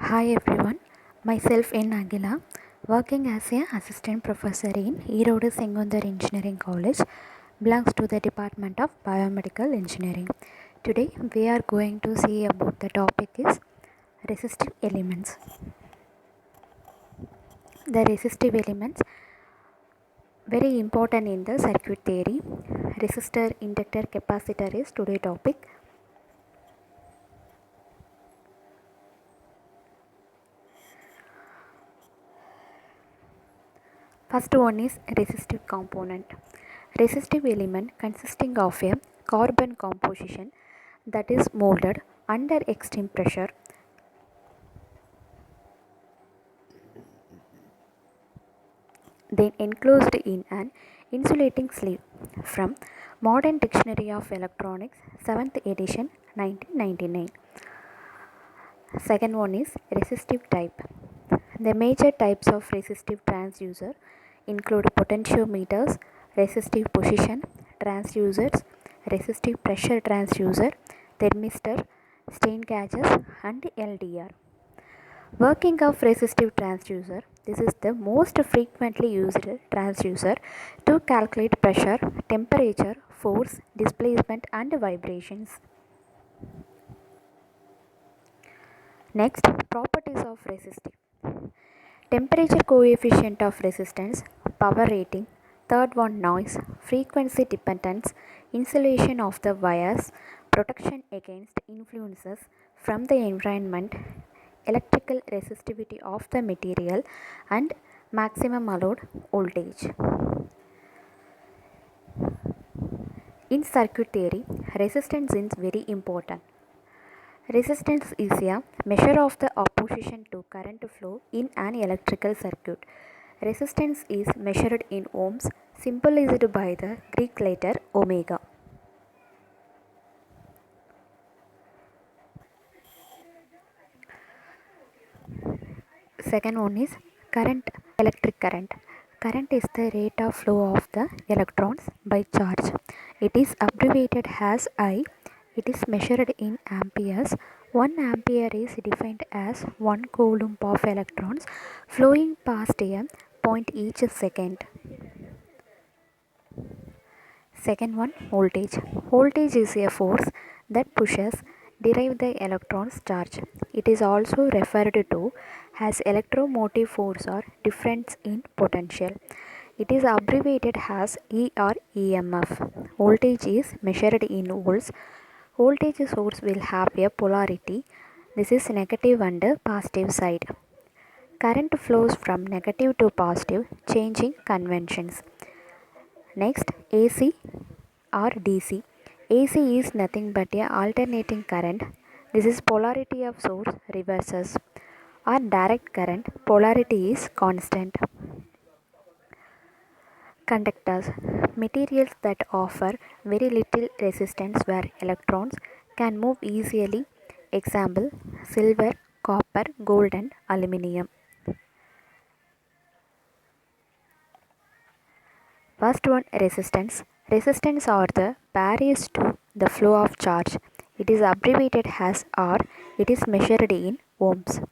Hi everyone, myself N. Agila, working as a assistant professor in Erode Sengundar Engineering College, belongs to the Department of Biomedical Engineering. Today we are going to see about the topic is resistive elements. The resistive elements very important in the circuit theory. Resistor, inductor, capacitor is today topic. First one is resistive component. Resistive element consisting of a carbon composition that is molded under extreme pressure then enclosed in an insulating sleeve from Modern Dictionary of Electronics 7th edition 1999. Second one is resistive type. The major types of resistive transducer include potentiometers, resistive position transducers, resistive pressure transducer, thermistor, strain gauges, and LDR. Working of resistive transducer. This is the most frequently used transducer to calculate pressure, temperature, force, displacement, and vibrations. Next, properties of resistive. Temperature coefficient of resistance, power rating, third one noise, frequency dependence, insulation of the wires, protection against influences from the environment, electrical resistivity of the material, and maximum allowed voltage. In circuit theory, resistance is very important. Resistance is a measure of the opposition to current flow in an electrical circuit. Resistance is measured in ohms, symbolized by the Greek letter omega. Second one is current, electric current. Current is the rate of flow of the electrons by charge. It is abbreviated as I. It is measured in amperes. 1 ampere is defined as 1 coulomb of electrons flowing past a point each second. Second one, voltage. Voltage is a force that pushes derive the electron's charge. It is also referred to as electromotive force or difference in potential. It is abbreviated as E or EMF. Voltage is measured in volts. Voltage source will have a polarity. This is negative and positive side. Current flows from negative to positive, changing conventions. Next, AC or DC. AC is nothing but a alternating current. This is polarity of source reverses. Or direct current, polarity is constant. Conductors. Materials that offer very little resistance where electrons can move easily. Example, silver, copper, gold and aluminium. First one, resistance. Resistance are the barriers to the flow of charge. It is abbreviated as R. It is measured in ohms.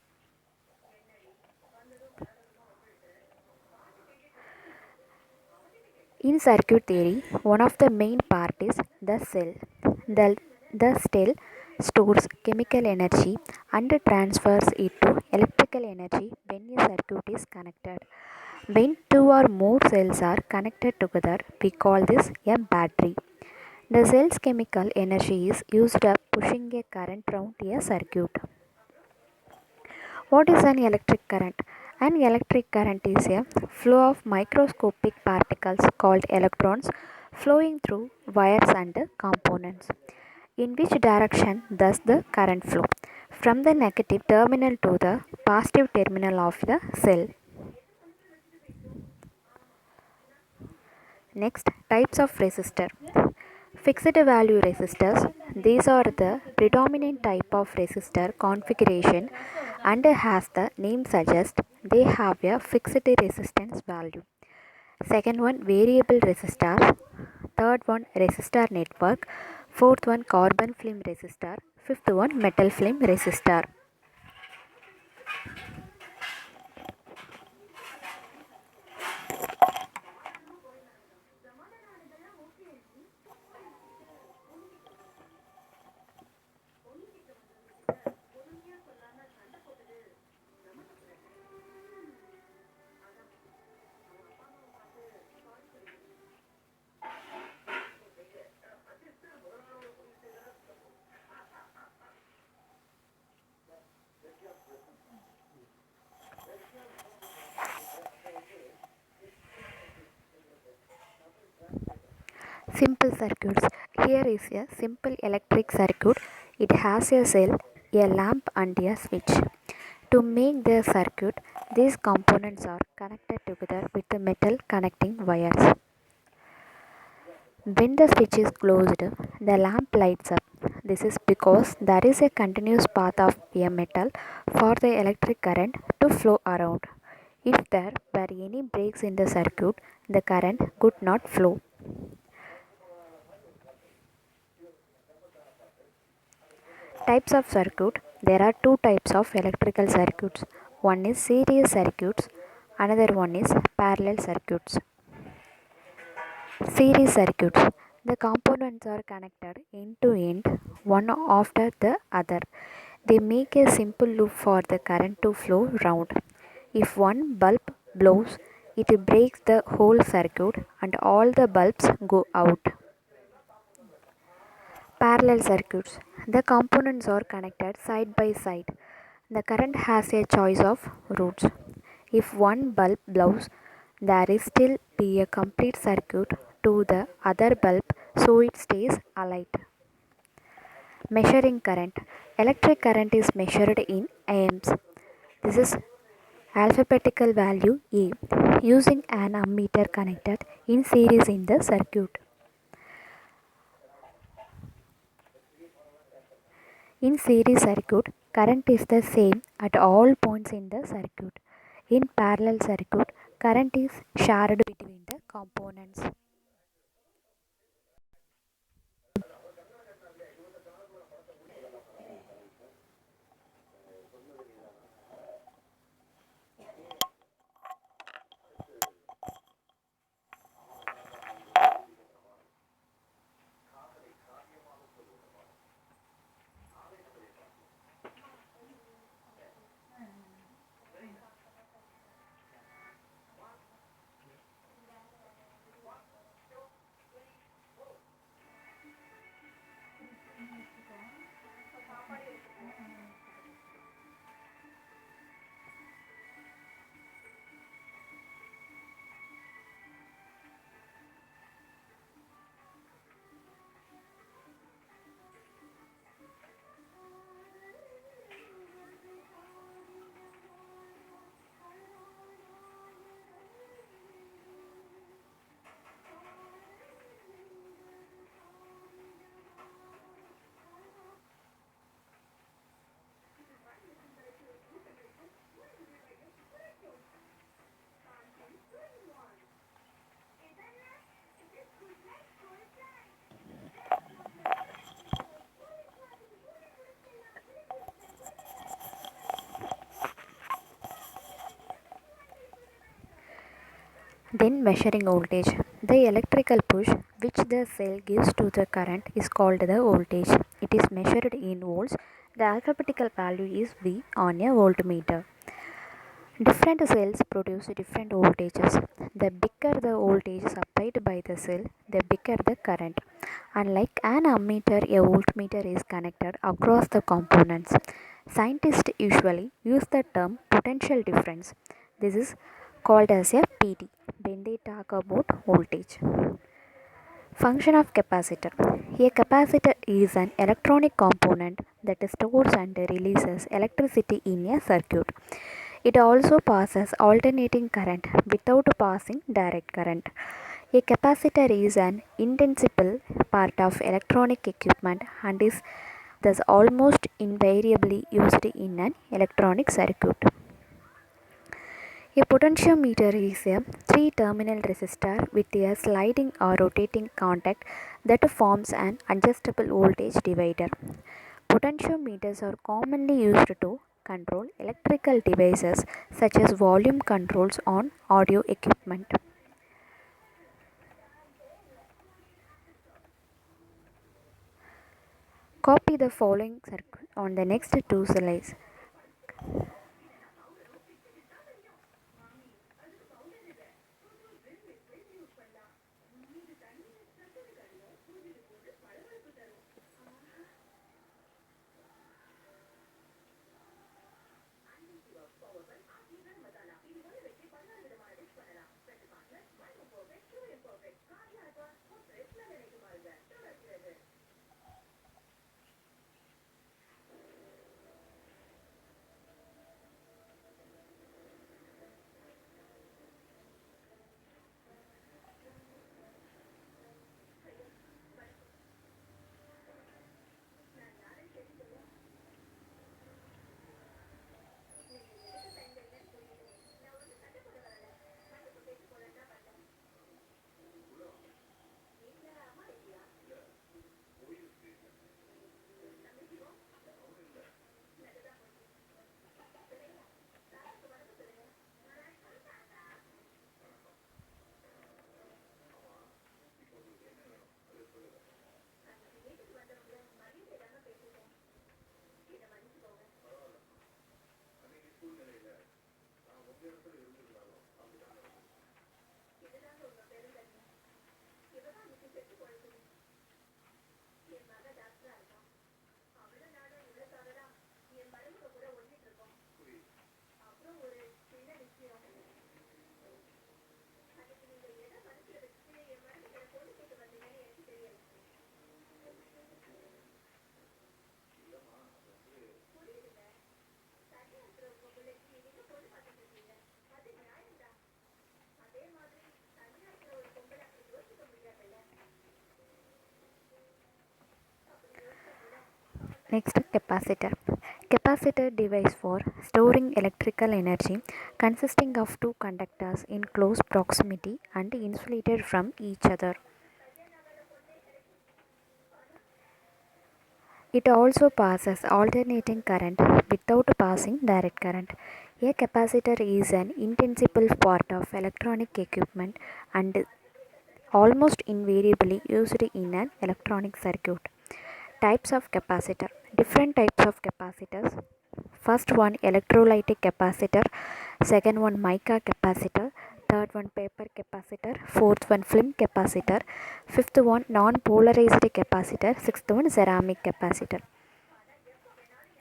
In circuit theory, one of the main part is the cell. The cell stores chemical energy and transfers it to electrical energy when a circuit is connected. When two or more cells are connected together, we call this a battery. The cell's chemical energy is used up pushing a current around a circuit. What is an electric current? An electric current is a flow of microscopic particles called electrons flowing through wires and components. In which direction does the current flow? From the negative terminal to the positive terminal of the cell. Next, types of resistor. Fixed value resistors. These are the predominant type of resistor configuration and as the name suggests, they have a fixed resistance value. Second one, variable resistor. Third one, resistor network. Fourth one, carbon film resistor. Fifth one, metal film resistor. Simple circuits. Here is a simple electric circuit. It has a cell, a lamp and a switch. To make the circuit, these components are connected together with the metal connecting wires. When the switch is closed, the lamp lights up. This is because there is a continuous path of a metal for the electric current to flow around. If there were any breaks in the circuit, the current could not flow. Types of circuit. There are two types of electrical circuits. One is series circuits, another one is parallel circuits. Series circuits. The components are connected end to end, one after the other. They make a simple loop for the current to flow round. If one bulb blows, it breaks the whole circuit and all the bulbs go out. Parallel circuits. The components are connected side by side. The current has a choice of routes. If one bulb blows, there is still be a complete circuit to the other bulb so it stays alight. Measuring current. Electric current is measured in amps. This is alphabetical value A using an ammeter connected in series in the circuit. In series circuit, current is the same at all points in the circuit. In parallel circuit, current is shared between the components. Then measuring voltage. The electrical push which the cell gives to the current is called the voltage. It is measured in volts. The alphabetical value is V on a voltmeter. Different cells produce different voltages. The bigger the voltage supplied by the cell, the bigger the current. Unlike an ammeter, a voltmeter is connected across the components. Scientists usually use the term potential difference. This is called as a PD when they talk about voltage. Function of capacitor. A capacitor is an electronic component that stores and releases electricity in a circuit. It also passes alternating current without passing direct current. A capacitor is an indispensable part of electronic equipment and is thus almost invariably used in an electronic circuit. A potentiometer is a three-terminal resistor with a sliding or rotating contact that forms an adjustable voltage divider. Potentiometers are commonly used to control electrical devices such as volume controls on audio equipment. Copy the following circuit on the next two slides. Next, capacitor. Capacitor device for storing electrical energy consisting of two conductors in close proximity and insulated from each other. It also passes alternating current without passing direct current. A capacitor is an insensible part of electronic equipment and almost invariably used in an electronic circuit. Types of capacitor. Different types of capacitors. First one electrolytic capacitor, second one mica capacitor, third one paper capacitor, fourth one film capacitor, fifth one non-polarized capacitor, sixth one ceramic capacitor.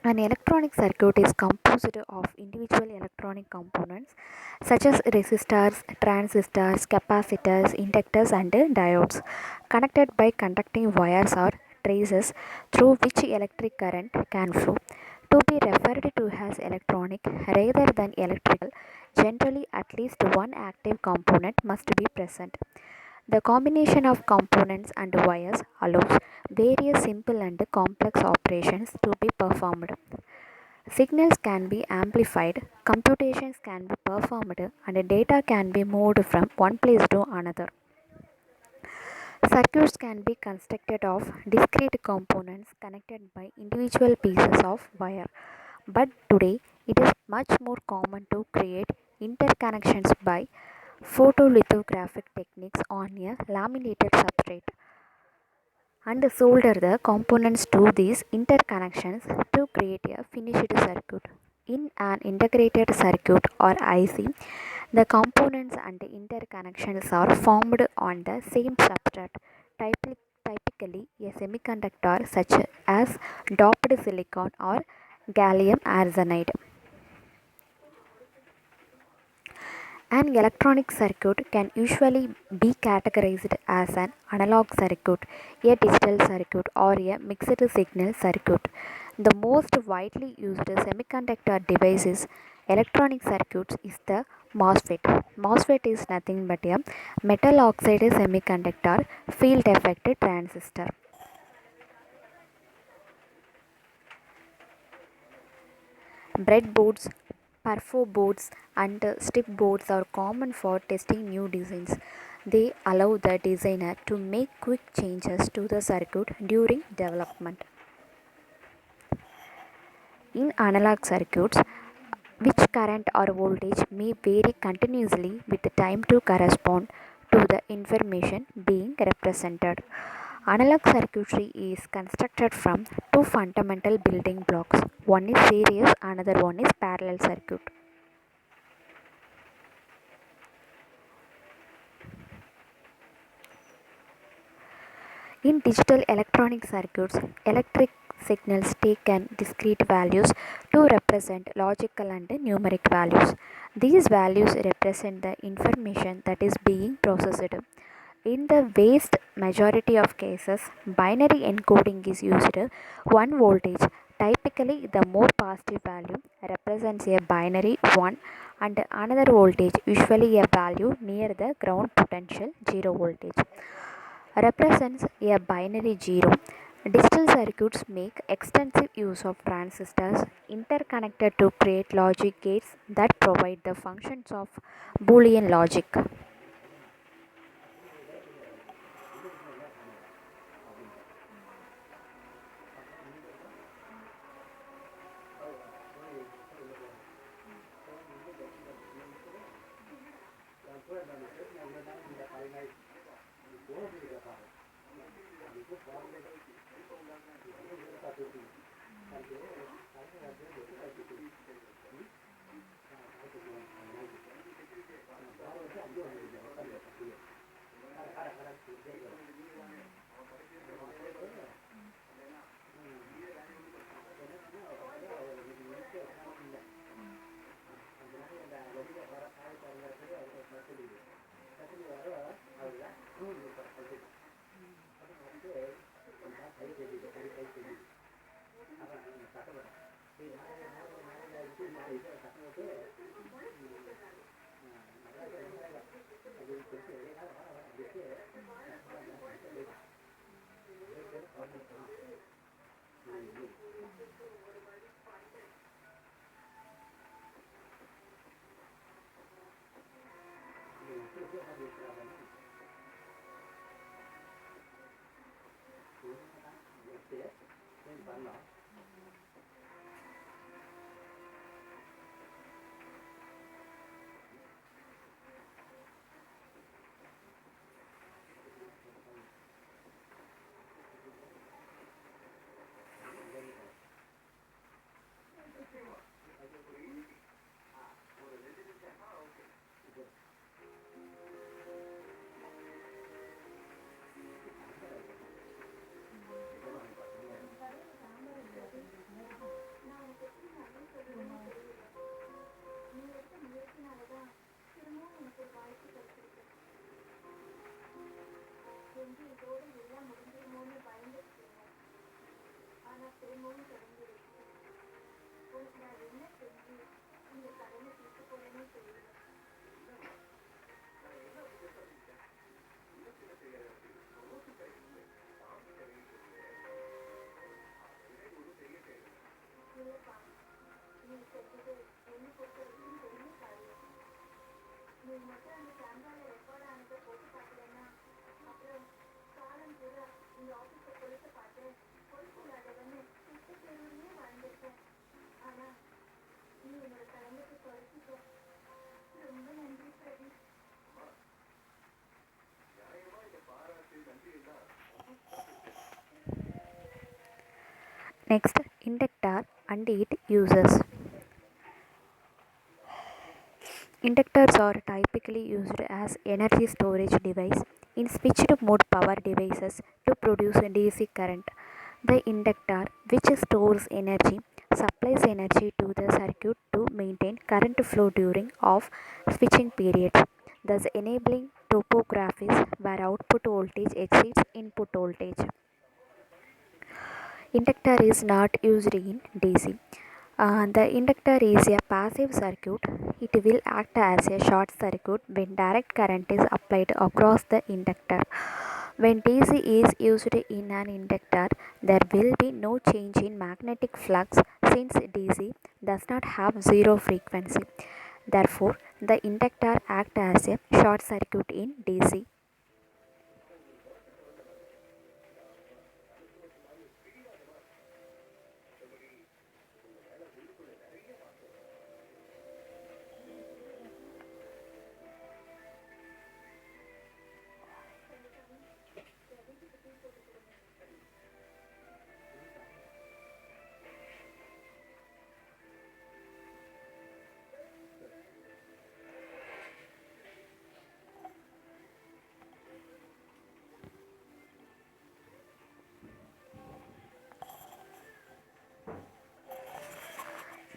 An electronic circuit is composed of individual electronic components such as resistors, transistors, capacitors, inductors, and diodes connected by conducting wires or traces through which electric current can flow. To be referred to as electronic rather than electrical, generally at least one active component must be present. The combination of components and wires allows various simple and complex operations to be performed. Signals can be amplified, computations can be performed, and data can be moved from one place to another. Circuits can be constructed of discrete components connected by individual pieces of wire, but today it is much more common to create interconnections by photolithographic techniques on a laminated substrate and solder the components to these interconnections to create a finished circuit. In an integrated circuit or IC, the components and interconnections are formed on the same substrate, typically a semiconductor such as doped silicon or gallium arsenide. An electronic circuit can usually be categorized as an analog circuit, a digital circuit, or a mixed signal circuit. The most widely used semiconductor device in electronic circuits is the MOSFET. MOSFET is nothing but a metal oxide semiconductor field effect transistor. Breadboards, perfo boards, and strip boards are common for testing new designs. They allow the designer to make quick changes to the circuit during development. In analog circuits, which current or voltage may vary continuously with time to correspond to the information being represented. Analog circuitry is constructed from two fundamental building blocks. One is series, another one is parallel circuit. In digital electronic circuits, electric signals take in discrete values to represent logical and numeric values. These values represent the information that is being processed. In the vast majority of cases, binary encoding is used. One voltage, typically the more positive value, represents a binary 1 and another voltage, usually a value near the ground potential 0 voltage, represents a binary 0. Digital circuits make extensive use of transistors interconnected to create logic gates that provide the functions of Boolean logic. Next, inductor and its uses. Inductors are typically used as energy storage device in switched mode power devices to produce DC current. The inductor, which stores energy, supplies energy to the circuit to maintain current flow during off switching periods, thus enabling topographies where output voltage exceeds input voltage. Inductor is not used in DC. The inductor is a passive circuit. It will act as a short circuit when direct current is applied across the inductor. When DC is used in an inductor, there will be no change in magnetic flux since DC does not have zero frequency. Therefore, the inductor acts as a short circuit in DC.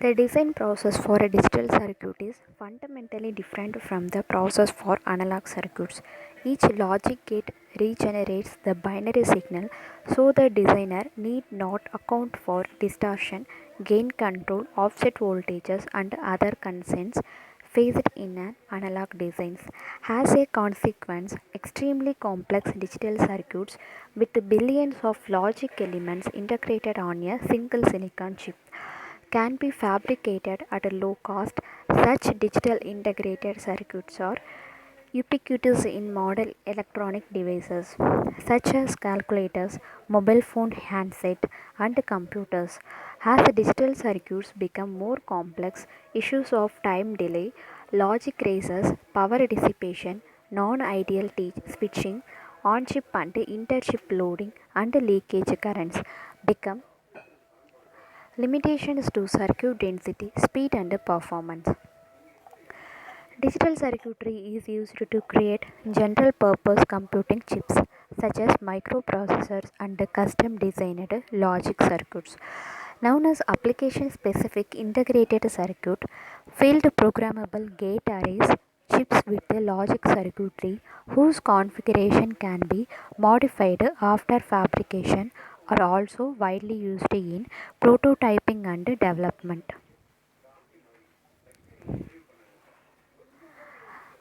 The design process for a digital circuit is fundamentally different from the process for analog circuits. Each logic gate regenerates the binary signal, so the designer need not account for distortion, gain control, offset voltages, and other constraints faced in an analog designs. As a consequence, extremely complex digital circuits with billions of logic elements integrated on a single silicon chip can be fabricated at a low cost. Such digital integrated circuits are ubiquitous in modern electronic devices such as calculators, mobile phone handset, and computers. As digital circuits become more complex, issues of time delay, logic races, power dissipation, non-ideal switching, on-chip and inter-chip loading, and leakage currents become limitations to circuit density, speed, and performance. Digital circuitry is used to create general purpose computing chips such as microprocessors and custom designed logic circuits. Known as application specific integrated circuit, field programmable gate arrays, chips with a logic circuitry whose configuration can be modified after fabrication are also widely used in prototyping and development.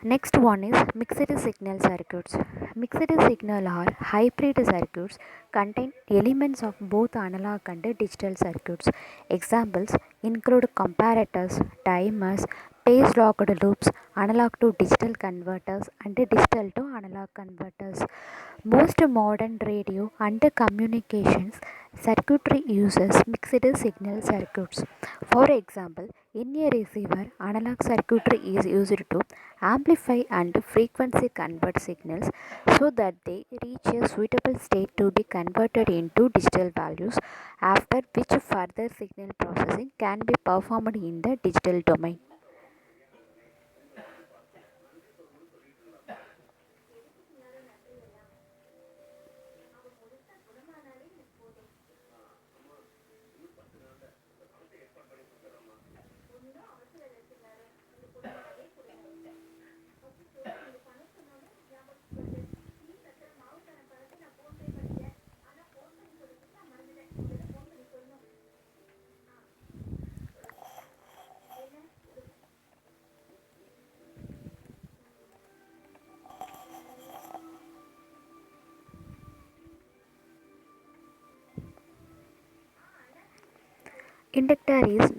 Next one is mixed signal circuits. Mixed signal or hybrid circuits contain elements of both analog and digital circuits. Examples include comparators, timers, phase locked loops, analog to digital converters, and digital to analog converters. Most modern radio and communications circuitry uses mixed signal circuits. For example, in a receiver, analog circuitry is used to amplify and frequency convert signals so that they reach a suitable state to be converted into digital values, after which further signal processing can be performed in the digital domain. Inductor is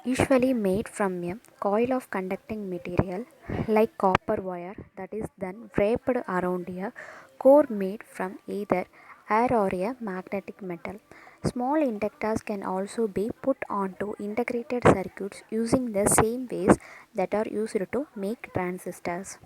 usually made from a coil of conducting material like copper wire that is then wrapped around a core made from either air or a magnetic metal. Small inductors can also be put onto integrated circuits using the same ways that are used to make transistors.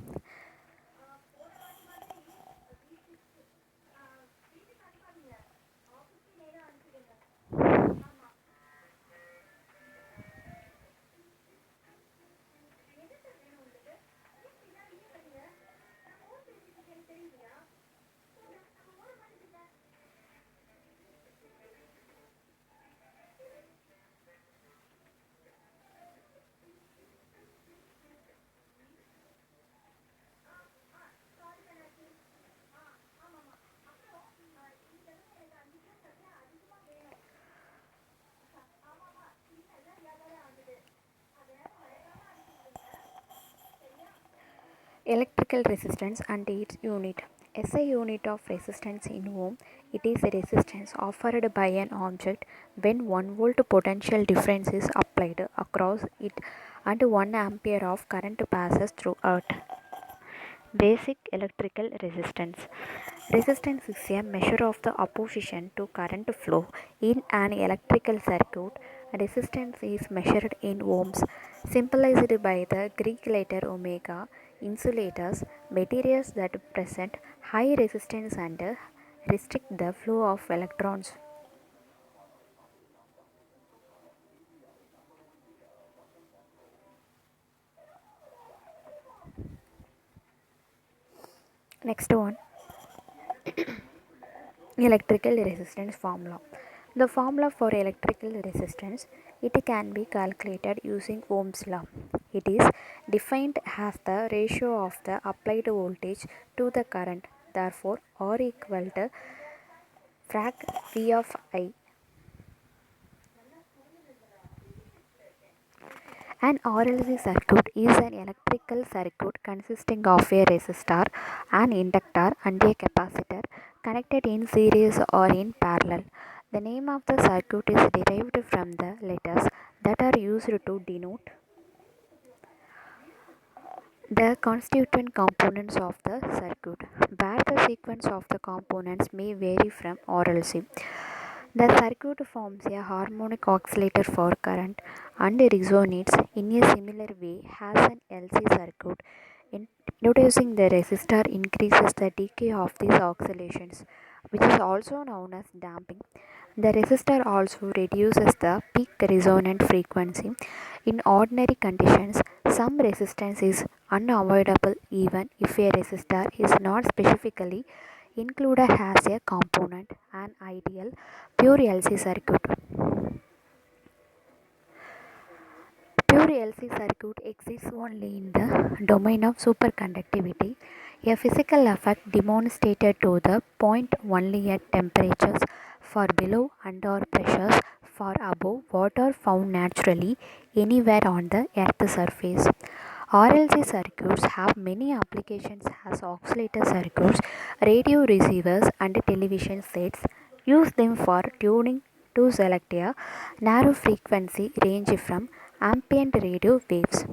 Electrical resistance and its unit. SI unit of resistance in ohm. It is a resistance offered by an object when 1 volt potential difference is applied across it and 1 ampere of current passes through it. Basic electrical resistance. Resistance is a measure of the opposition to current flow in an electrical circuit. Resistance is measured in ohms, symbolized by the Greek letter omega. Insulators, materials that present high resistance and restrict the flow of electrons. Next one, electrical resistance formula. The formula for electrical resistance, it can be calculated using Ohm's law. It is defined as the ratio of the applied voltage to the current. Therefore, R equal to frac V of I. An RLC circuit is an electrical circuit consisting of a resistor, an inductor, and a capacitor connected in series or in parallel. The name of the circuit is derived from the letters that are used to denote the constituent components of the circuit, where the sequence of the components may vary from RLC. The circuit forms a harmonic oscillator for current and resonates in a similar way as an LC circuit. Introducing the resistor increases the decay of these oscillations, which is also known as damping. The resistor also reduces the peak resonant frequency. In ordinary conditions, some resistance is unavoidable even if a resistor is not specifically included as a component. An ideal pure LC circuit. Pure LC circuit exists only in the domain of superconductivity, a physical effect demonstrated to the point only at temperatures far below and or pressures far above what are found naturally anywhere on the Earth's surface. RLC circuits have many applications as oscillator circuits, radio receivers, and television sets. Use them for tuning to select a narrow frequency range from ambient radio waves.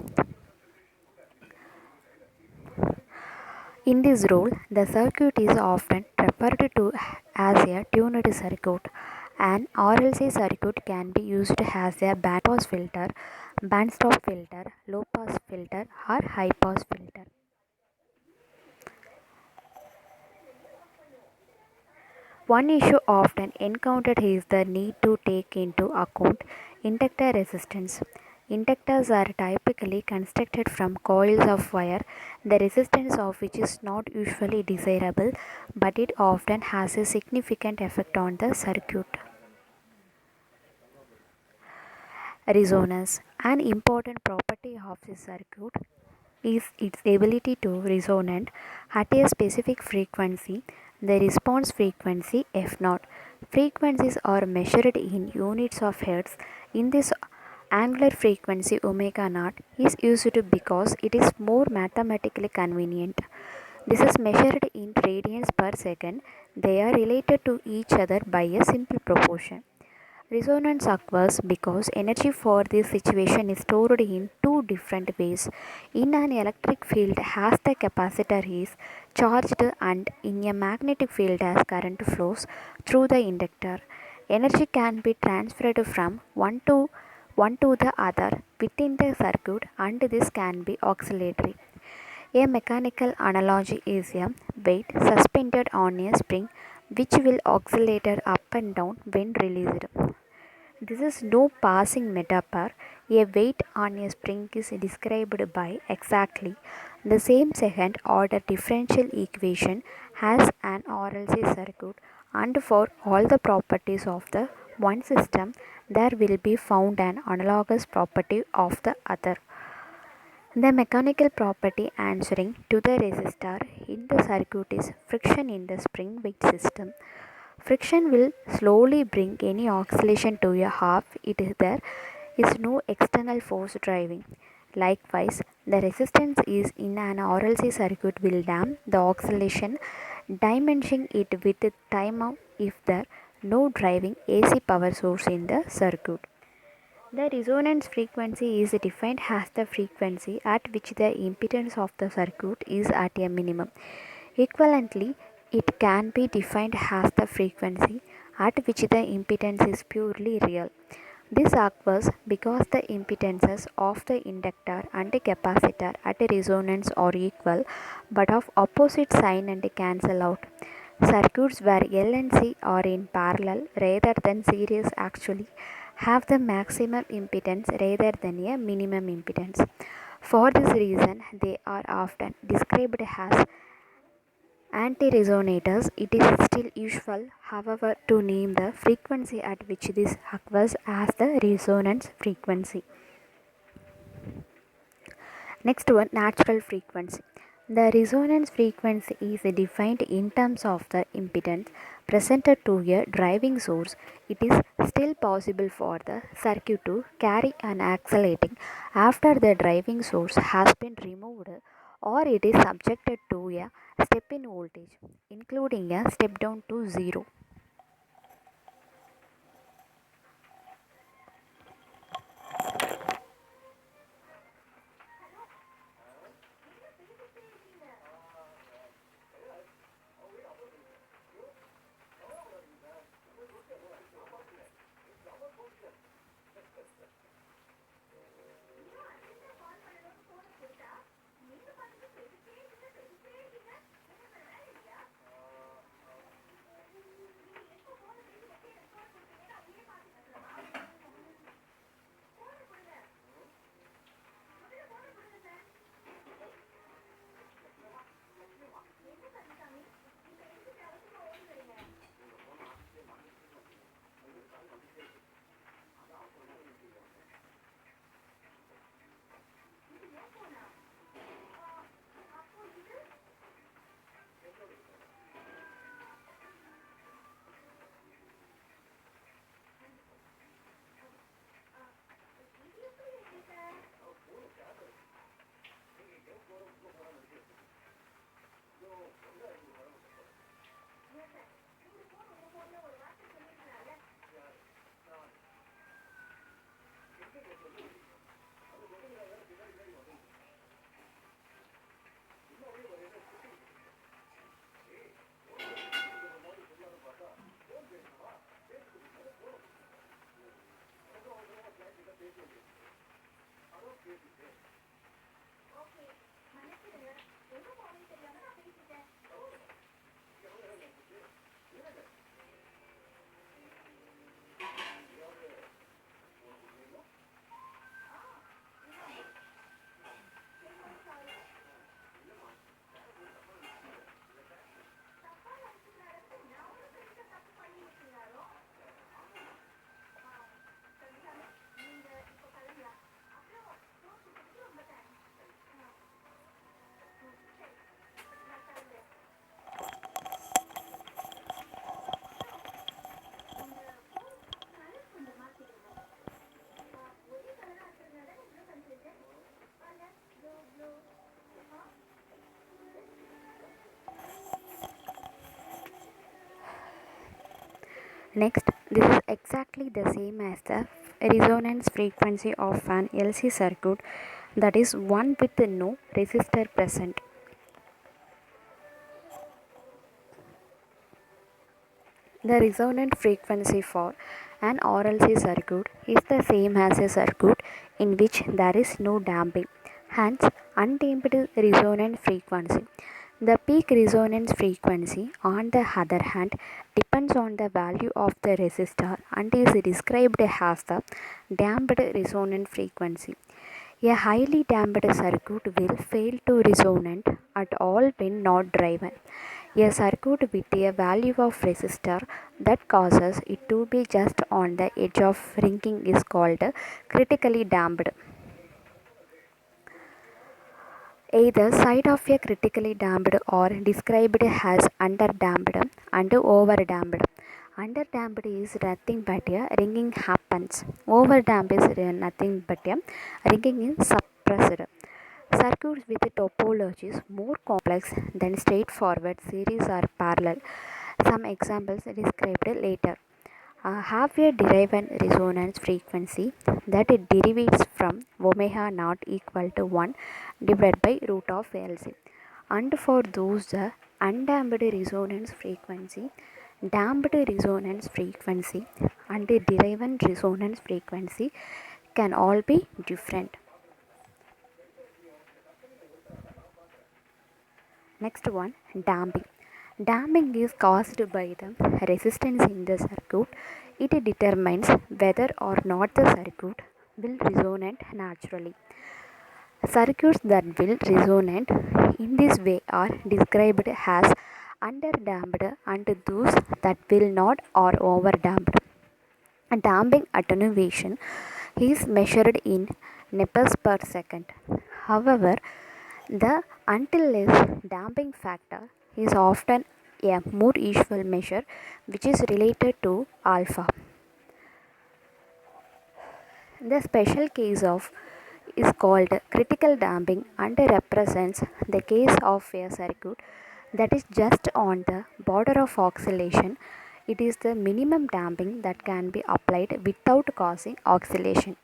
In this role, the circuit is often referred to as a tuned circuit. An RLC circuit can be used as a band pass filter, band stop filter, low pass filter, or high pass filter. One issue often encountered is the need to take into account inductor resistance. Inductors are typically constructed from coils of wire, the resistance of which is not usually desirable, but it often has a significant effect on the circuit. Resonance. An important property of the circuit is its ability to resonate at a specific frequency, the response frequency F naught. Frequencies are measured in units of hertz. In this, angular frequency omega naught is used because it is more mathematically convenient. This is measured in radians per second. They are related to each other by a simple proportion. Resonance occurs because energy for this situation is stored in two different ways. In an electric field as the capacitor is charged and in a magnetic field as current flows through the inductor. Energy can be transferred from one to the other within the circuit and this can be oscillatory. A mechanical analogy is a weight suspended on a spring which will oscillate up and down when released. This is no passing metaphor. A weight on a spring is described by exactly the same second order differential equation as an RLC circuit, and for all the properties of the one system, there will be found an analogous property of the other. The mechanical property answering to the resistor in the circuit is friction in the spring weight system. Friction will slowly bring any oscillation to a half if there is no external force driving. Likewise, the resistance is in an RLC circuit will damp the oscillation, diminishing it with time if there no driving AC power source in the circuit. The resonance frequency is defined as the frequency at which the impedance of the circuit is at a minimum. Equivalently, it can be defined as the frequency at which the impedance is purely real. This occurs because the impedances of the inductor and the capacitor at resonance are equal but of opposite sign and cancel out. Circuits where L and C are in parallel rather than series actually have the maximum impedance rather than a minimum impedance. For this reason, they are often described as anti-resonators. It is still usual, however, to name the frequency at which this occurs as the resonance frequency. Next one, natural frequency. The resonance frequency is defined in terms of the impedance presented to a driving source. It is still possible for the circuit to carry an accelerating after the driving source has been removed or it is subjected to a step in voltage, including a step down to zero. Next, this is exactly the same as the resonance frequency of an LC circuit, that is one with no resistor present. The resonant frequency for an RLC circuit is the same as a circuit in which there is no damping, hence undamped resonant frequency. The peak resonance frequency, on the other hand, depends on the value of the resistor and is described as the damped resonant frequency. A highly damped circuit will fail to resonate at all when not driven. A circuit with a value of resistor that causes it to be just on the edge of ringing is called critically damped. Either side of a critically damped or described as underdamped and overdamped. Underdamped is nothing but a ringing happens. Overdamped is nothing but a ringing is suppressed. Circuits with topologies more complex than straightforward series or parallel. Some examples described later. Have a derived resonance frequency that derives from omega naught equal to 1 divided by root of LC. And for those the undamped resonance frequency, damped resonance frequency and derived resonance frequency can all be different. Next one, damping. Damping is caused by the resistance in the circuit. It determines whether or not the circuit will resonate naturally. Circuits that will resonate in this way are described as underdamped and those that will not are overdamped. Damping attenuation is measured in Nepers per second. However, the until-less damping factor is often a more useful measure which is related to alpha. The special case of is called critical damping and represents the case of a circuit that is just on the border of oscillation. It is the minimum damping that can be applied without causing oscillation.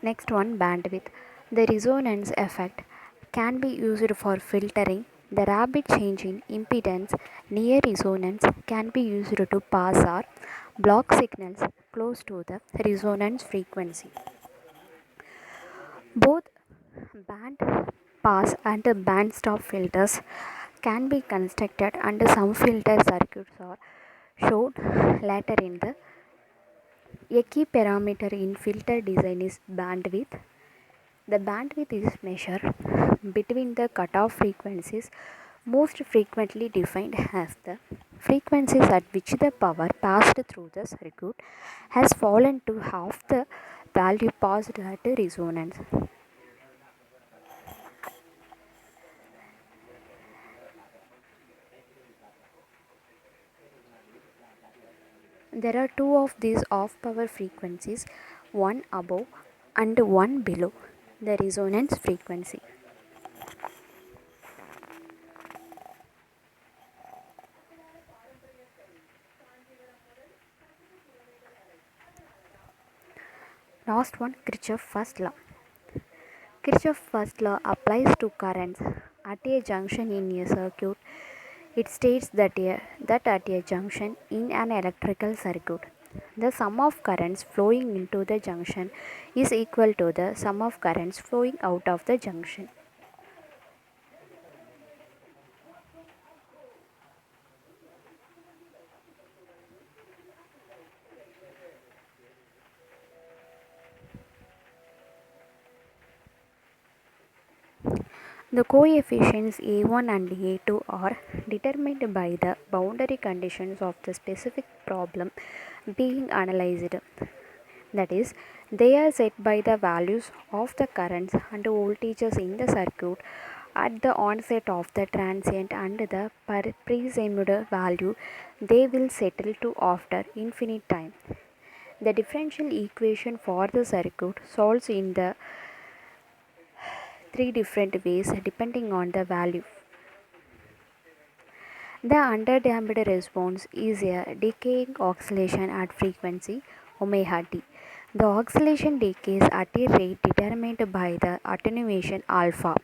Next one, bandwidth. The resonance effect can be used for filtering. The rapid change in impedance near resonance can be used to pass or block signals close to the resonance frequency. Both band pass and band stop filters can be constructed, and some filter circuits are shown later in the. A key parameter in filter design is bandwidth. The bandwidth is measured between the cutoff frequencies, most frequently defined as the frequencies at which the power passed through the circuit has fallen to half the value passed at resonance. There are two of these off power frequencies, one above and one below the resonance frequency. Last one, Kirchhoff first law. Kirchhoff's first law applies to currents at a junction in a circuit. It states that at a junction in an electrical circuit, the sum of currents flowing into the junction is equal to the sum of currents flowing out of the junction. The coefficients A1 and A2 are determined by the boundary conditions of the specific problem being analyzed. That is, they are set by the values of the currents and voltages in the circuit at the onset of the transient, and the presumed value they will settle to after infinite time. The differential equation for the circuit solves in the three different ways depending on the value. The underdamped response is a decaying oscillation at frequency omega t. The oscillation decays at a rate determined by the attenuation alpha.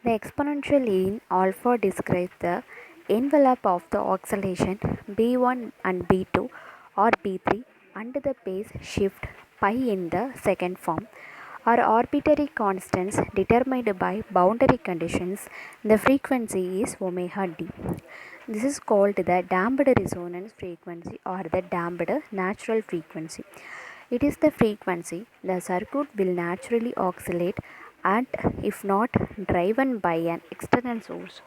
The exponential in alpha describes the envelope of the oscillation B1 and B2 or B3, and the phase shift pi in the second form are arbitrary constants determined by boundary conditions. The frequency is omega d. This is called the damped resonance frequency or the damped natural frequency. It is the frequency the circuit will naturally oscillate at if not driven by an external source.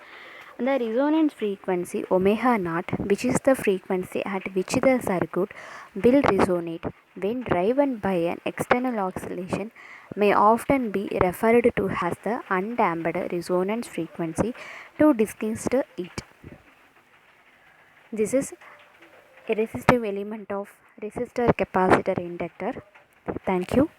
The resonance frequency omega naught, which is the frequency at which the circuit will resonate when driven by an external oscillation, may often be referred to as the undamped resonance frequency to discuss it. This is a resistive element of resistor, capacitor, inductor. Thank you.